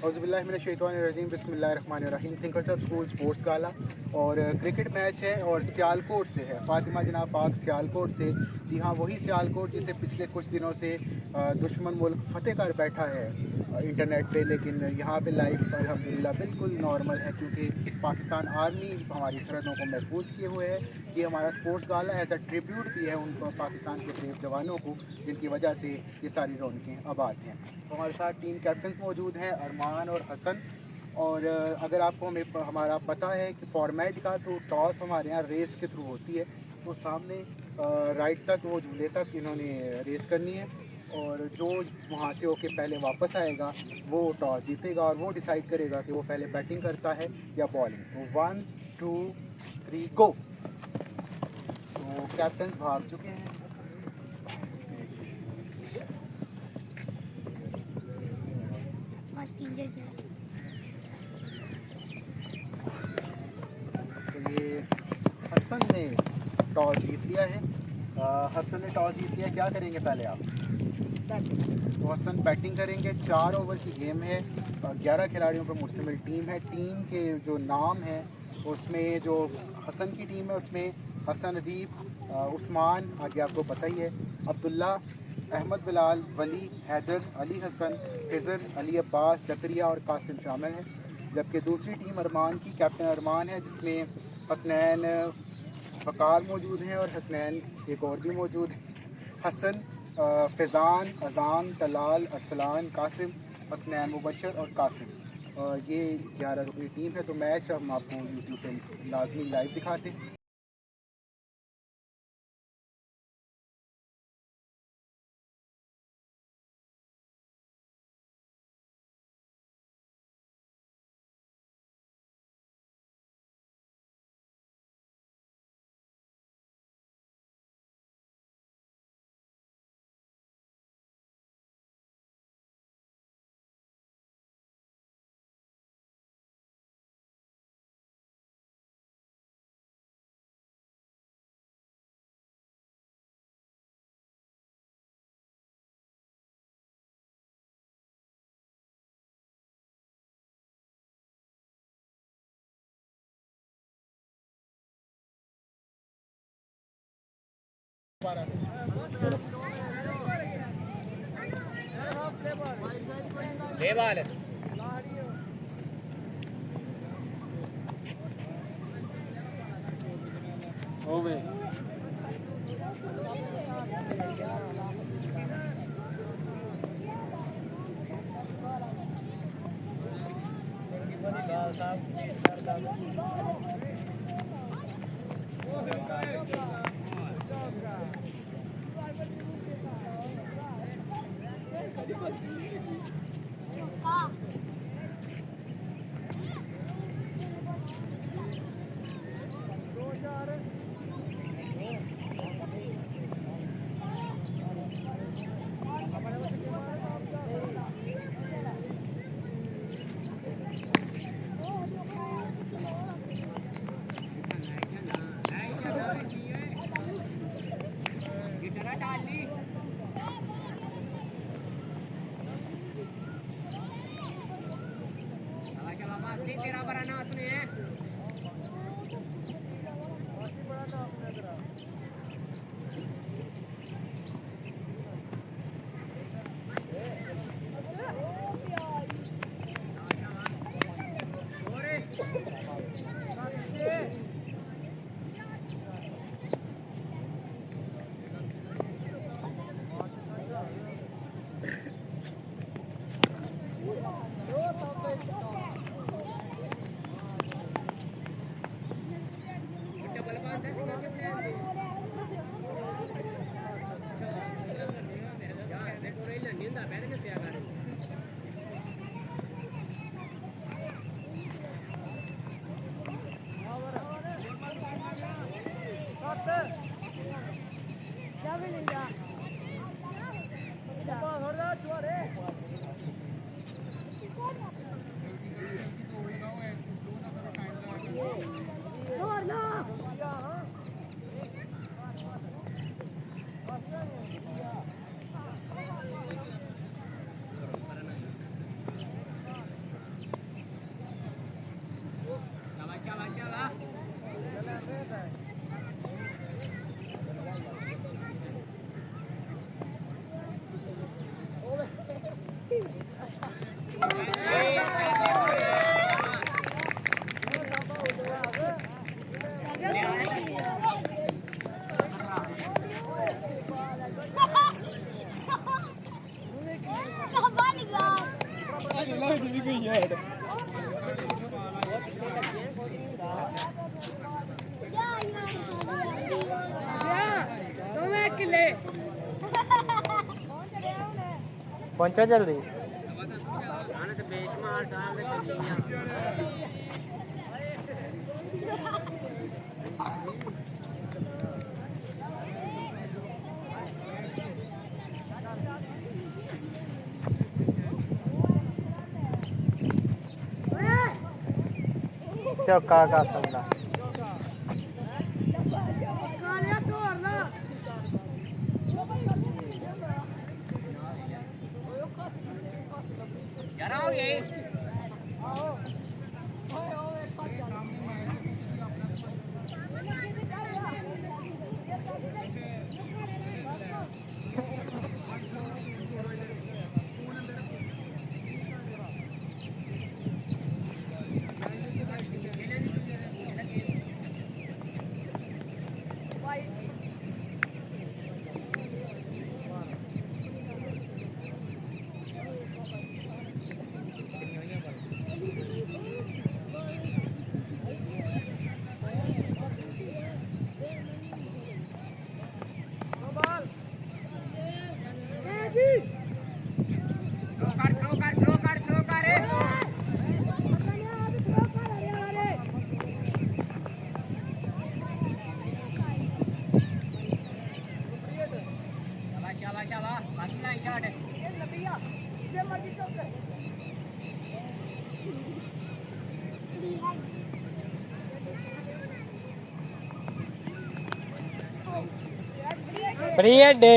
औज़ुबिल्लाहिमिनश्शैतानिर्रजीम बिस्मिल्लाहिर्रहमानिर्रहीम। Thinkers of school sports गाला और cricket match है और सियालकोट से है। फातिमा जनाब पाक सियालकोट से, जी हाँ वही सियालकोट जिसे पिछले कुछ दिनों से दुश्मन मुल्क फतेह कर बैठा है इंटरनेट पे, लेकिन यहाँ पे लाइफ अल्हम्दुलिल्लाह बिल्कुल नॉर्मल है क्योंकि पाकिस्तान आर्मी हमारी सरहदों को महफूज किए हुए है। ये हमारा sports gala as a tribute भी है उन पाकिस्तान के ब्रेव जवानों को जिनकी वजह से ये सारी रौनकें आबाद हैं। तो हमारे साथ टीम कैप्टन मौजूद हैं, अरमान और हसन। और अगर आपको हमारा पता है कि फॉर्मेट का, तो टॉस हमारे यहाँ रेस के थ्रू होती है। तो सामने राइट तक वो झूले तक इन्होंने रेस करनी है और जो वहाँ से होके पहले वापस आएगा वो टॉस जीतेगा और वो डिसाइड करेगा कि वो पहले बैटिंग करता है या बॉलिंग। तो 1 2 3 गो। तो कैप्टन भाग चुके हैं। तो ये हसन ने टॉस जीत लिया है। हसन ने टॉस जीत लिया, क्या करेंगे पहले आप? तो हसन बैटिंग करेंगे। 4 ओवर की गेम है। 11 खिलाड़ियों पर मुश्तमिल टीम है। टीम के जो नाम हैं उसमें जो हसन की टीम है उसमें हसन, अदीब, उस्मान, आगे आपको पता ही है, अब्दुल्ला, अहमद बिलाल, वली, हैदर, अली हसन, खिज़र, अली अब्बास, जकरिया और कासिम शामिल हैं। जबकि दूसरी टीम अरमान की, कैप्टन अरमान है जिसमें हसनैन फ़कार मौजूद हैं और हसनैन एक और भी मौजूद है। हसन, फ़ैज़ान, अज़ाम, तलाल, अरसलान, कासिम, हसनैन मुबशर और कासिम। ये 11 रुकनी टीम है। तो मैच हम आपको यूट्यूब पर लाजमी लाइव दिखाते हैं। हो गए। पहुंचा जल्दी चौका का संदा फ्री डे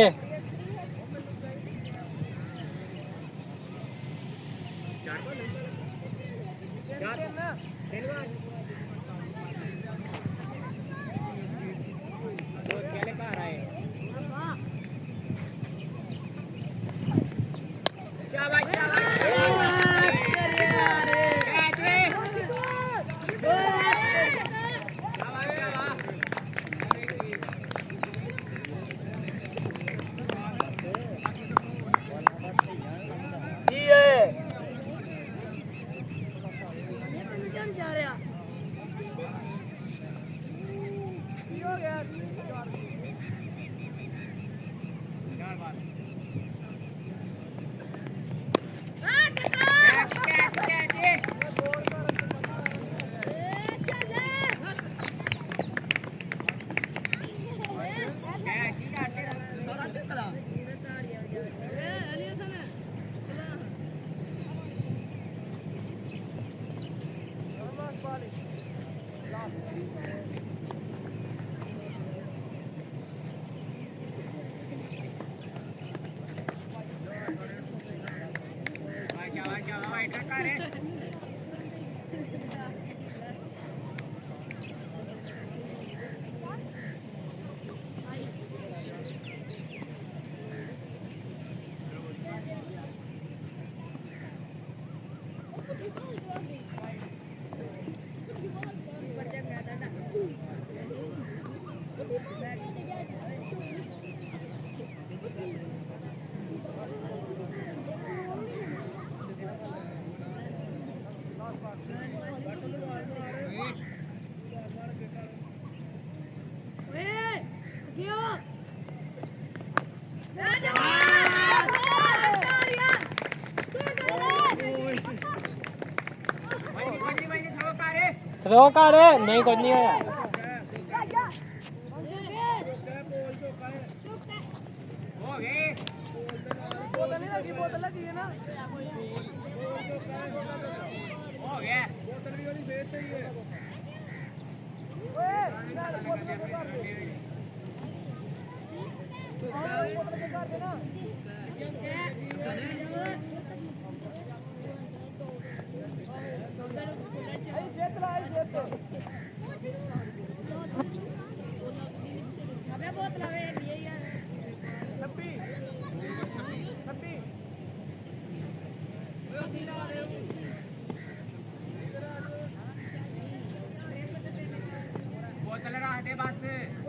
थ्रो कर नहीं कुछ नहीं होया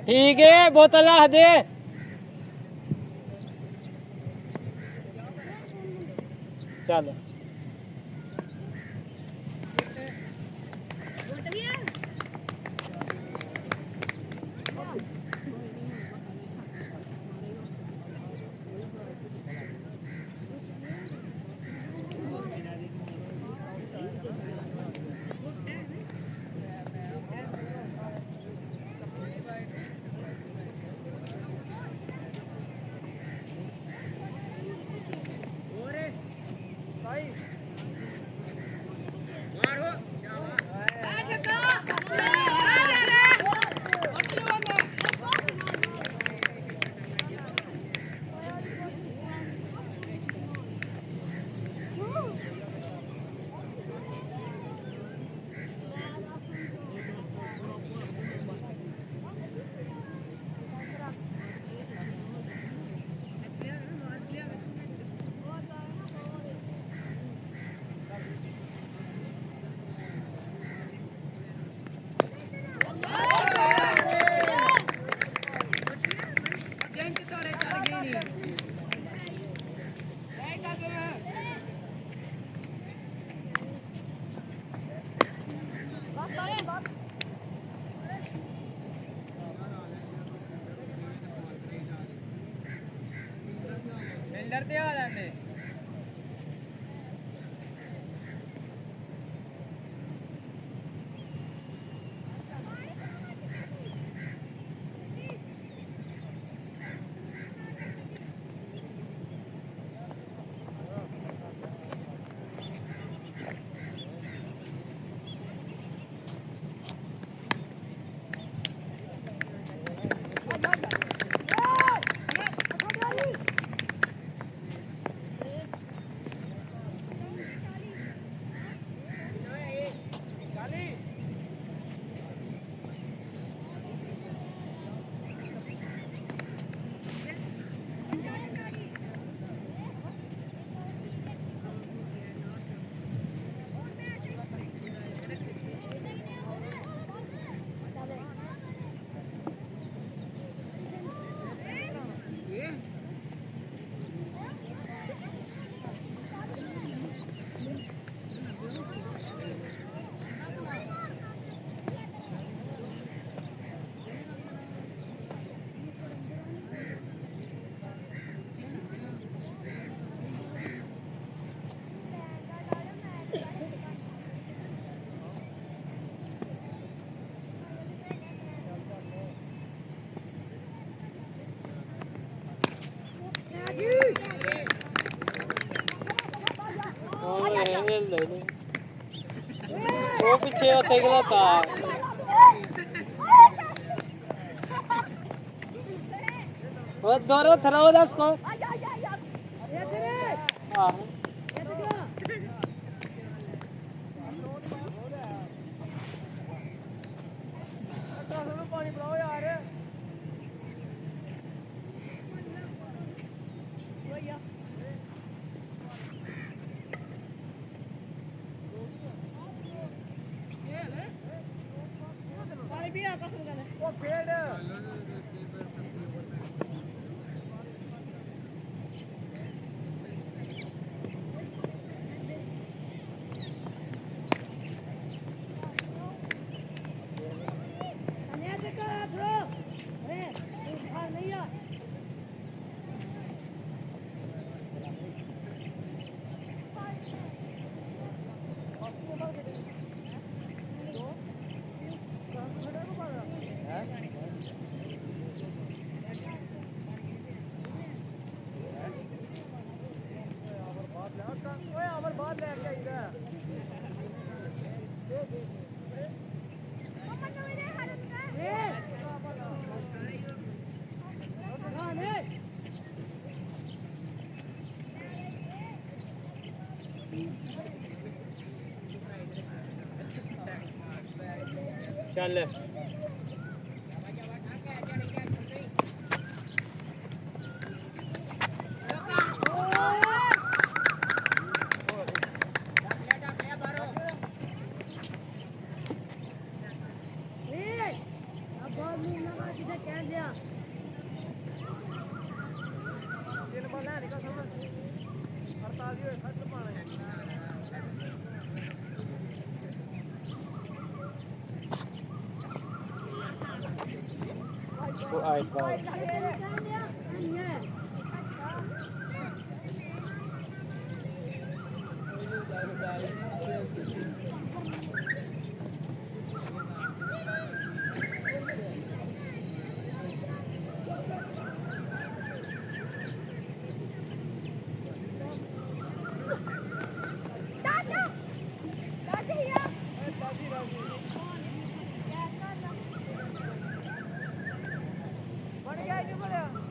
ठीक है बोतल रख दे चल बिल्डर ते आ जाते वो पीछे होते गला था वो दोरो थराओ दस को हां पानी पिलाओ यार वो पेड़ चल बन गया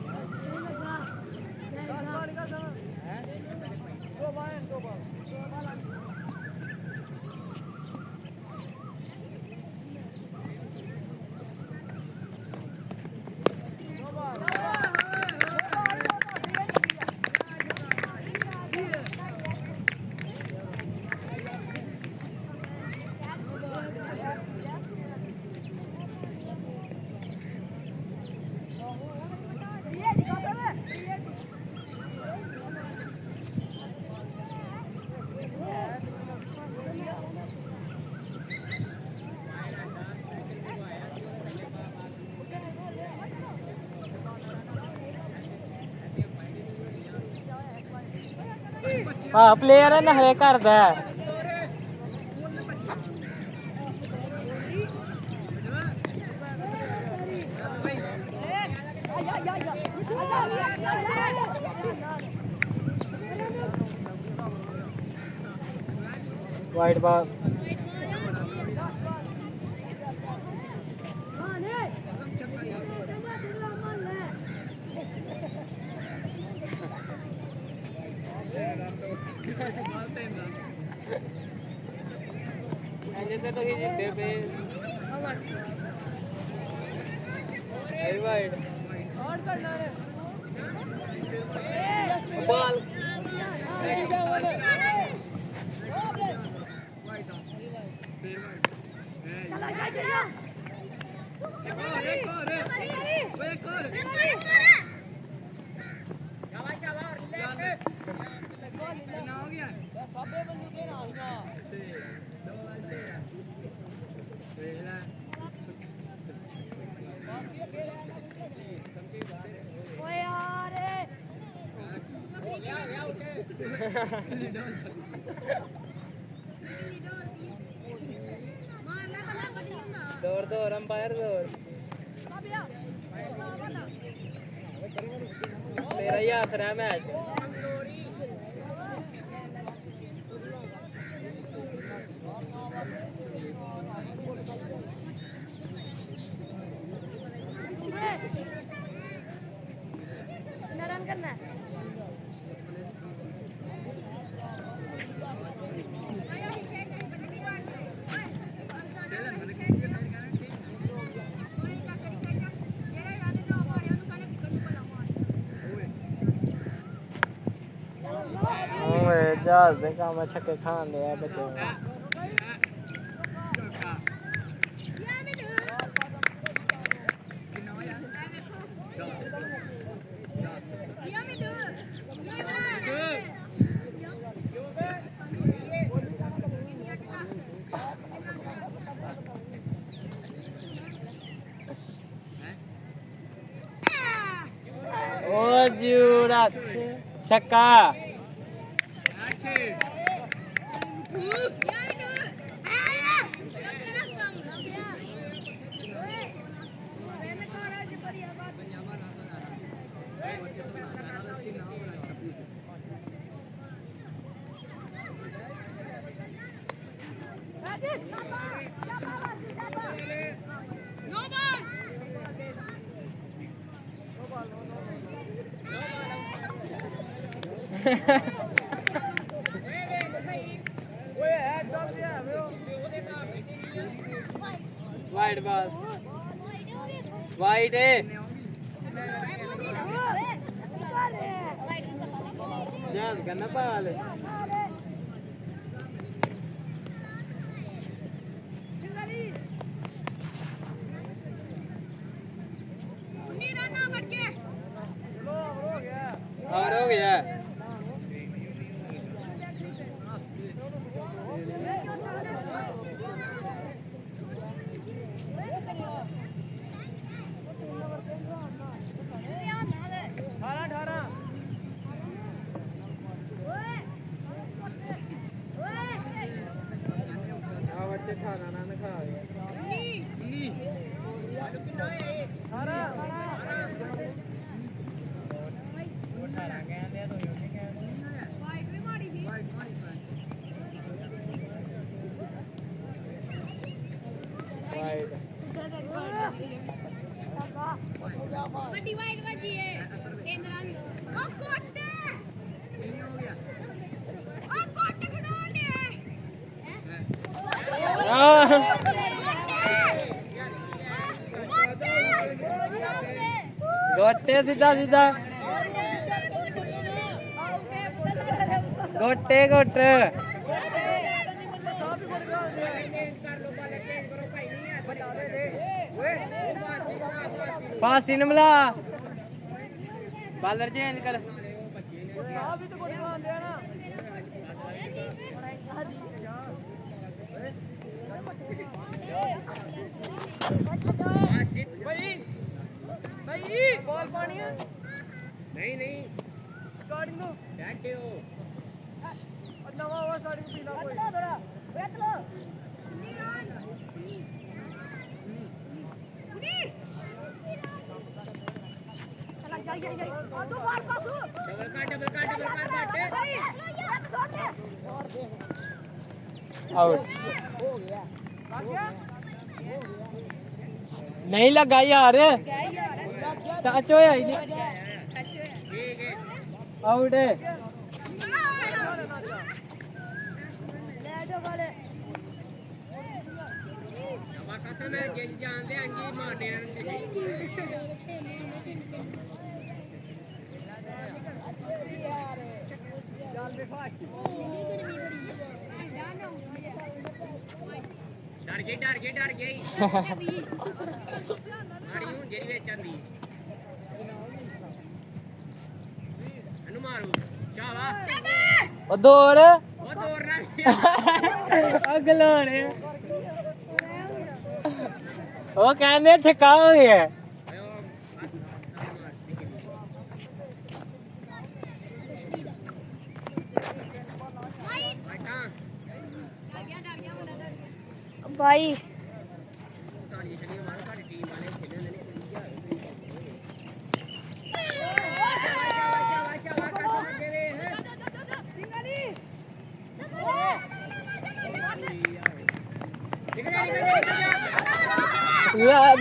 ਹਾਂ ਪਲੇਅਰ ਹੈ ਨਾ ਹਰੇ ਘਰ ਦਾ वाइट बॉल ऐसे तो ही जीते पे वाइट बॉल दौड़ दौड़ अंपायर दौड़ तेरा ही आसरा है मैच रन करना है जहाज दे काम छक्के खान दे बच्चे ओ जूरा छक्का वाइट बॉल वाइट है ध्यान करना पाल और हो गया खाना ना खा डिवाइड बची है केंद्रान ओ कोटे ओ कोटे खड़ा दे गोटे सीधा सीधा गोटे गोटे फांसी न मिला बालर चेंज कर बॉल पानी है नहीं स्टार्टिंग दो बैठे हो आउट नहीं लगा यार टच होया ही नहीं आउट है डर गई मारी हूं जेरी ਵਿੱਚ ਆਂਦੀ ਅਨੂ ਮਾਰੂ ਚਾਵਾ ओ दौड़ ਉਹ ਦੌੜਨਾ अगलोने ओ कहने थका हो गया भाई ਤਾਲੀ ਚਲੀ ਮਾਰ ਸਾਡੀ ਟੀਮ ਵਾਲੇ ਖੇਡਣ ਨੇ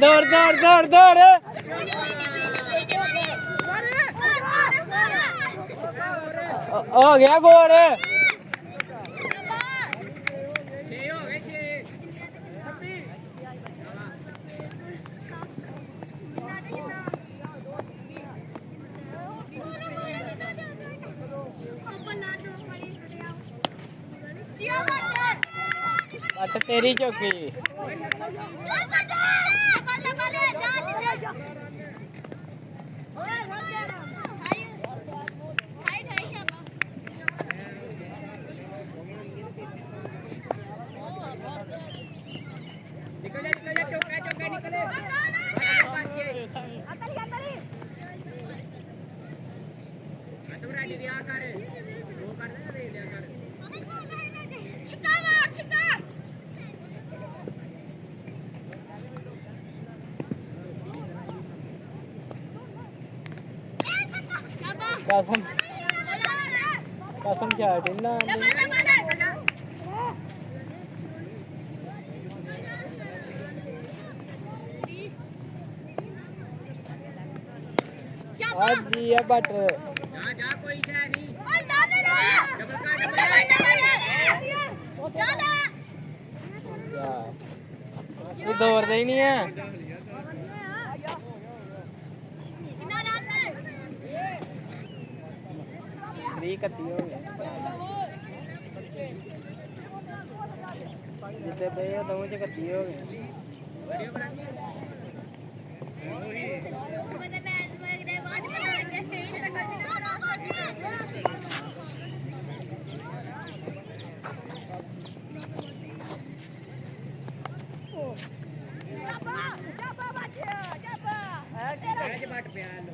दौड़ दौड़ दौड़ दौड़ हो गया बोर अट तेरी चौकी निकल जा चौका निकले असमराजी दिया कर वो कर दे दिया कर छिका मार छिका कसम कसम चाट ना आज जी है बट जा कोई शय नहीं ये दौड़ ही नहीं है फ्री कती हो गया जितने पे दो च कती हो गया बट प्यार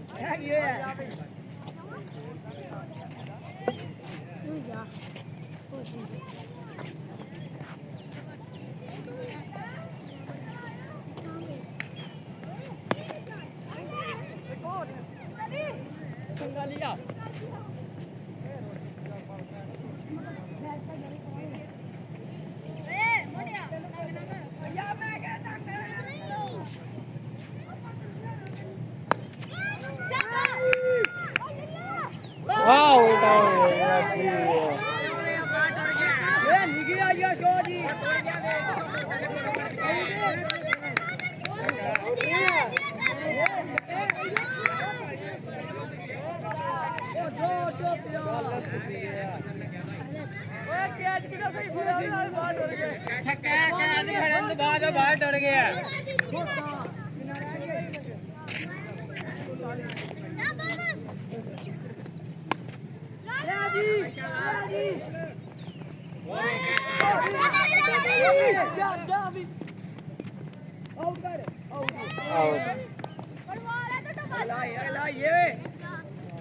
बाहर डर गया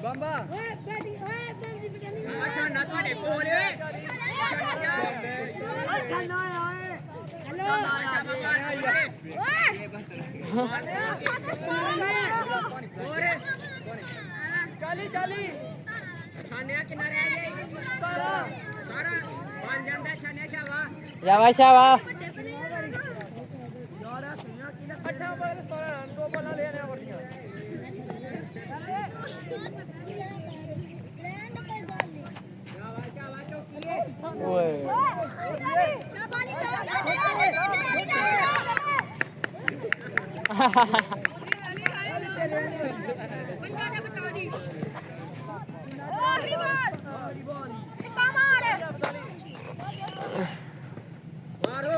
ਬੰਬਾ ਓਏ ਬੈਟੀ ਓਏ ਬੈਂਜੀ ਪਟਾਨੀ ਅੱਛਾ ਨਾ ਤੁਹਾਡੇ ਕੋਲ ਓਏ ਖਾਣਾ ਓਏ ਹੈਲੋ ਓਏ ਚਾਲੀ ਛਾਨਿਆ ਕਿੰਨਾ ਰਹਿ ਗਿਆ ਸਾਰਾ ਬਣ ਜਾਂਦਾ ਛਾਨਿਆ ਸ਼ਾਵਾ ਜਾਵਾ ਸ਼ਾਵਾ ਅੱਠਾਂ ਬਾਲ 17 ਰਨ 2 ਬਾਲਾਂ ਲੈ ਆਣੇ ਵਰਦੀਆਂ ਸ਼ਾਵਾ ਚੌਕੀਏ ਓਏ ਮਾਰੋ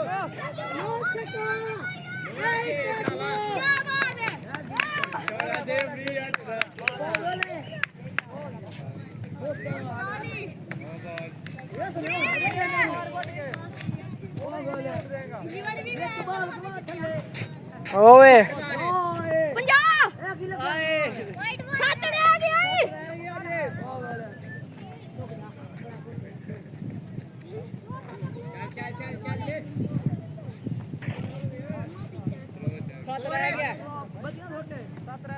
ਓਏ ਚੱਲ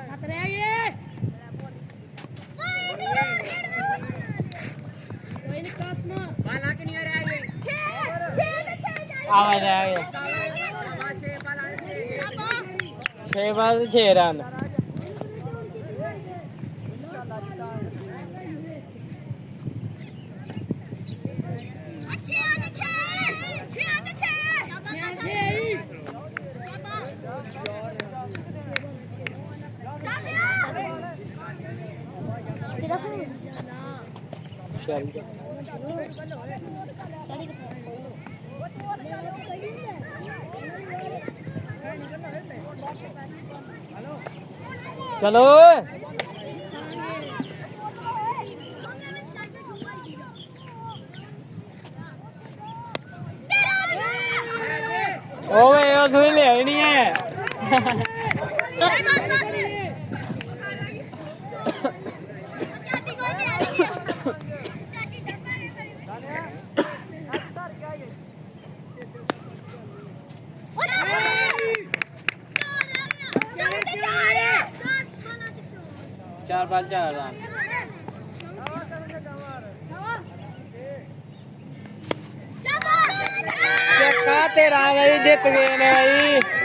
7 ਰਹਿ ਗਿਆ ਬਾਲਾਂ ਕਿੰਨੀਆਂ ਰਹਿ ਗਏ ਆਵਾ ਰਹਿ ਗਿਆ 6 ਬਾਲਾਂ 6 ਬਾਲ 6 ਰਨ ਚੱਲ ਚਲੋ ਓਏ ਉਹ ਕੋਈ ਲੈ ਨਹੀਂ ਹੈ चार पाँच 4 ਰਨ ਚੱਕਾ ਤੇਰਾ ਬਈ ਜਿੱਤ ਗਏ ਨੇ ਬਈ